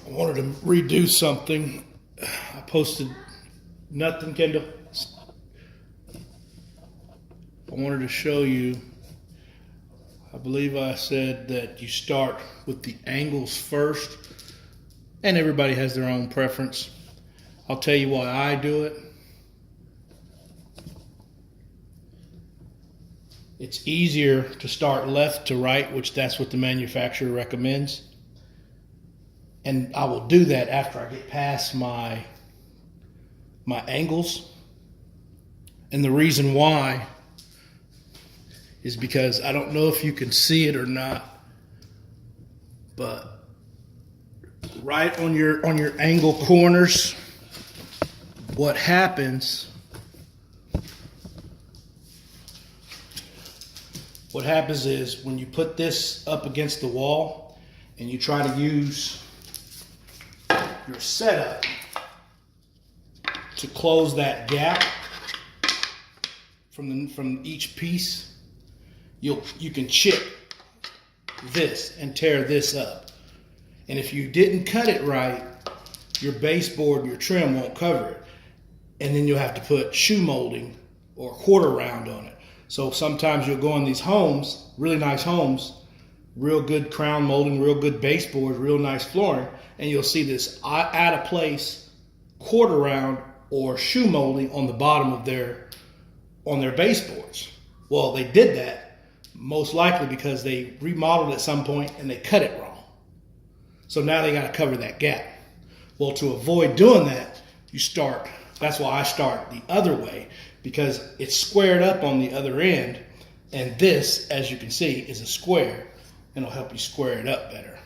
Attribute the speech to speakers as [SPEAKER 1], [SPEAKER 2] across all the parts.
[SPEAKER 1] I wanted to redo something. I posted nothing, Kendall. I wanted to show you. I believe I said that you start with the angles first, and everybody has their own preference. I'll tell you why I do it. It's easier to start left to right, which that's what the manufacturer recommends. And I will do that after I get past my angles. And the reason why is because I don't know if you can see it or not, but right on your angle corners, what happens is when you put this up against the wall and you try to use your setup to close that gap from each piece, you can chip this and tear this up. And if you didn't cut it right, your baseboard, your trim won't cover it. And then you'll have to put shoe molding or quarter round on it. So sometimes you'll go in these homes, really nice homes, real good crown molding, real good baseboard, real nice flooring, and you'll see this out of place quarter round or shoe molding on the bottom of on their baseboards. Well, they did that most likely because they remodeled at some point and they cut it wrong. So now they got to cover that gap. Well, to avoid doing that, that's why I start the other way, because it's squared up on the other end, and this, as you can see, is a square, and it'll help you square it up better.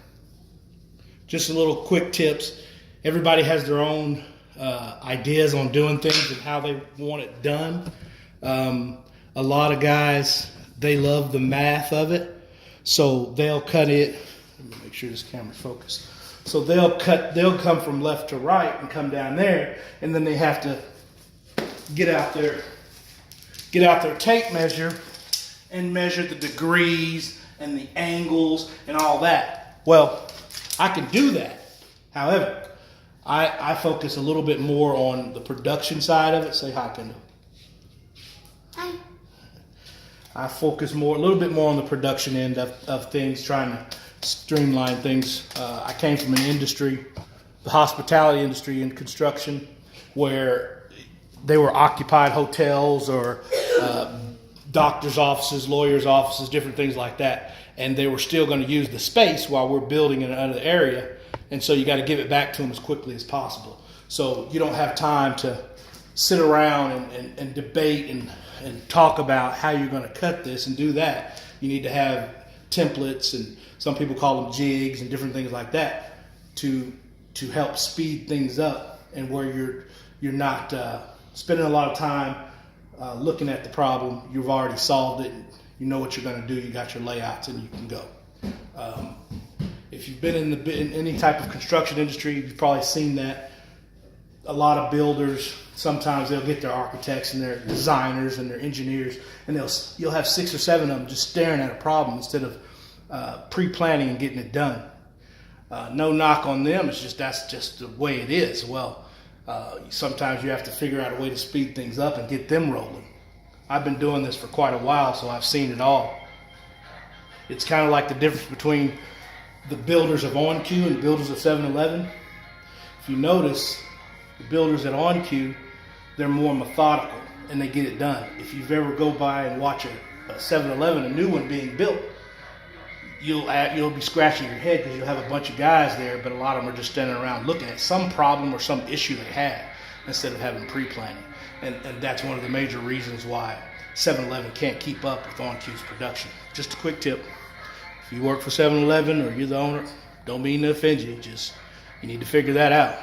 [SPEAKER 1] Just a little quick tips. Everybody has their own ideas on doing things and how they want it done. A lot of guys, they love the math of it, so they'll cut it. Let me make sure this camera's focused. So they'll come from left to right and come down there, and then they have to get out their tape measure and measure the degrees and the angles and all that. Well, I can do that. However, I focus a little bit more on the production side of it. Say hi, Kendall.
[SPEAKER 2] Hi.
[SPEAKER 1] I focus a little bit more on the production end of things, trying to streamline things. I came from an industry, the hospitality industry and construction, where they were occupied hotels or doctors' offices, lawyers' offices, different things like that. And they were still going to use the space while we're building in another area. And so you got to give it back to them as quickly as possible. So you don't have time to sit around and debate and talk about how you're going to cut this and do that. You need to have templates, and some people call them jigs and different things like that to help speed things up, and where you're not spending a lot of time looking at the problem. You've already solved it, and you know what you're going to do. You got your layouts, and you can go. If you've been in any type of construction industry, you've probably seen that. A lot of builders, sometimes they'll get their architects and their designers and their engineers, and you'll have 6 or 7 of them just staring at a problem instead of pre-planning and getting it done. No knock on them. That's just the way it is. Well, sometimes you have to figure out a way to speed things up and get them rolling. I've been doing this for quite a while, so I've seen it all. It's kind of like the difference between the builders of OnQ and the builders of 7-Eleven. If you notice, the builders at OnQ, they're more methodical and they get it done. If you've ever go by and watch a 7-Eleven, a new one being built, you'll be scratching your head because you'll have a bunch of guys there, but a lot of them are just standing around looking at some problem or some issue they had instead of having pre-planning. And that's one of the major reasons why 7-Eleven can't keep up with OnQ's production. Just a quick tip. If you work for 7-Eleven or you're the owner, don't mean to offend you. You need to figure that out.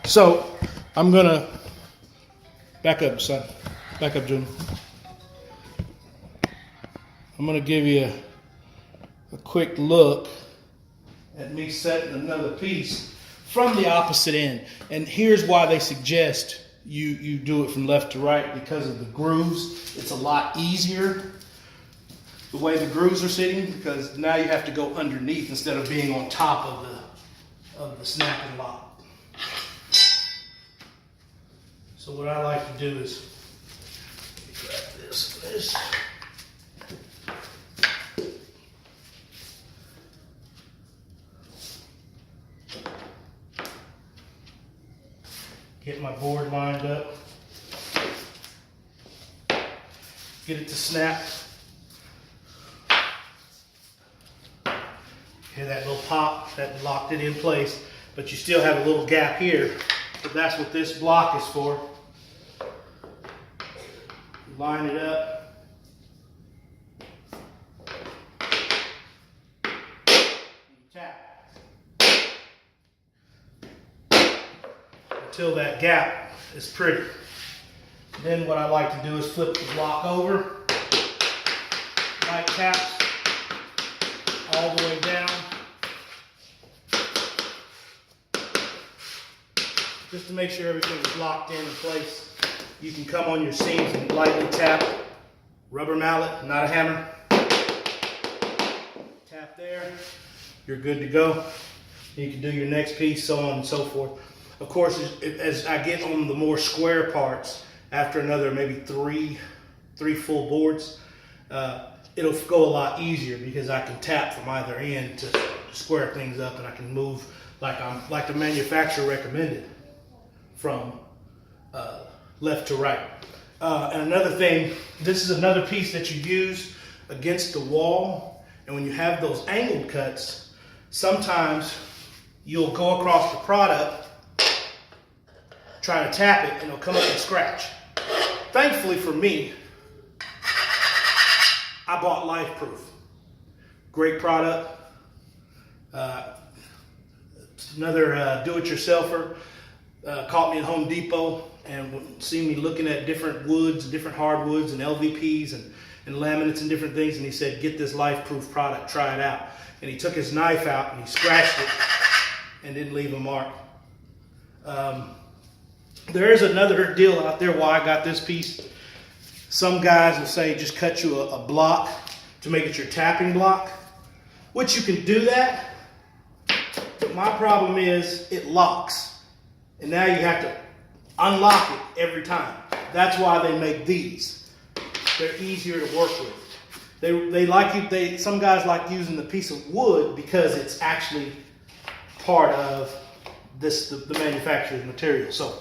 [SPEAKER 1] So I'm going to back up, son. Back up, Junior. I'm going to give you a quick look at me setting another piece from the opposite end. And here's why they suggest you do it from left to right, because of the grooves. It's a lot easier the way the grooves are sitting, because now you have to go underneath instead of being on top of the snap and lock. So what I like to do is grab this. Get my board lined up. Get it to snap. Hear that little pop that locked it in place, but you still have a little gap here. But that's what this block is for. Line it up. You tap. Until that gap is pretty. Then what I like to do is flip the block over. Light taps all the way down. Just to make sure everything is locked in place. You can come on your seams and lightly tap. Rubber mallet, not a hammer. Tap there. You're good to go. You can do your next piece, so on and so forth. Of course, as I get on the more square parts, after another maybe three full boards, it'll go a lot easier because I can tap from either end to square things up, and I can move like the manufacturer recommended from left to right. And another thing, this is another piece that you use against the wall, and when you have those angled cuts, sometimes you'll go across the product, try to tap it, and it'll come up and scratch. Thankfully for me, I bought Lifeproof. Great product. Another do-it-yourselfer caught me at Home Depot and seen me looking at different woods, different hardwoods and LVPs and laminates and different things, and he said, get this Lifeproof product, try it out. And he took his knife out and he scratched it and didn't leave a mark. There is another deal out there why I got this piece. Some guys will say just cut you a block to make it your tapping block, which you can do that, but my problem is it locks. And now you have to unlock it every time. That's why they make these. They're easier to work with. Some guys like using the piece of wood because it's actually part of the manufacturer's material. So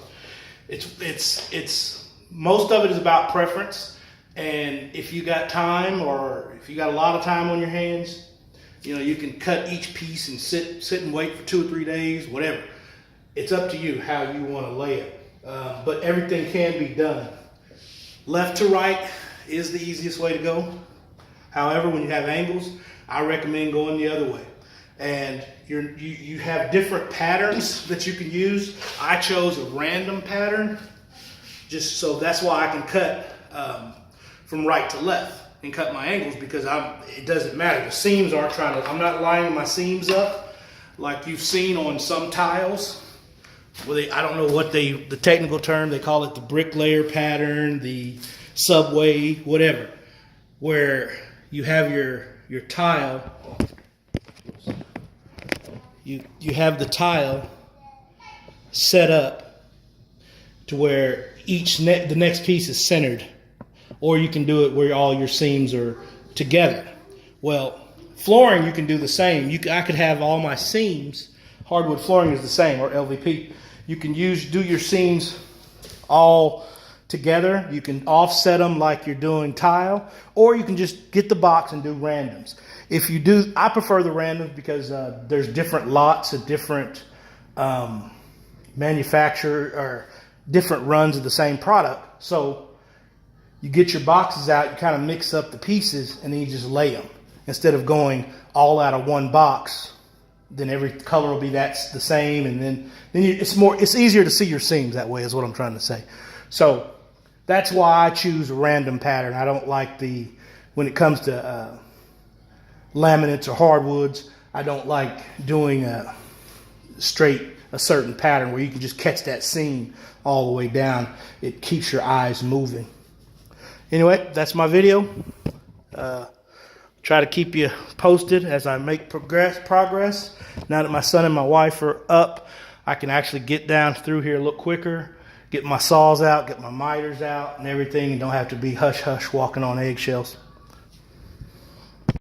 [SPEAKER 1] it's most of it is about preference, and if you got time or if you got a lot of time on your hands, you can cut each piece and sit and wait for 2 or 3 days, whatever. It's up to you how you want to lay it, but everything can be done. Left to right is the easiest way to go. However, when you have angles, I recommend going the other way. And you have different patterns that you can use. I chose a random pattern, just so that's why I can cut from right to left and cut my angles, because it doesn't matter. The seams aren't I'm not lining my seams up like you've seen on some tiles. I don't know what the technical term, they call it the bricklayer pattern, the subway, whatever, where you have your tile. You have the tile set up to where the next piece is centered, or you can do it where all your seams are together. Well, flooring you can do the same. I could have all my seams. Hardwood flooring is the same, or LVP. You can do your seams all together. You can offset them like you're doing tile, or you can just get the box and do randoms. If you do, I prefer the randoms because there's different lots of different manufacturer or different runs of the same product. So you get your boxes out, you kind of mix up the pieces, and then you just lay them. Instead of going all out of one box, then every color will be the same, and then it's easier to see your seams that way, is what I'm trying to say. So that's why I choose a random pattern. I don't like when it comes to laminates or hardwoods, I don't like doing a certain pattern where you can just catch that seam all the way down. It keeps your eyes moving. Anyway, that's my video. Try to keep you posted as I make progress. Now that my son and my wife are up, I can actually get down through here a little quicker, get my saws out, get my miters out and everything, and don't have to be hush-hush walking on eggshells.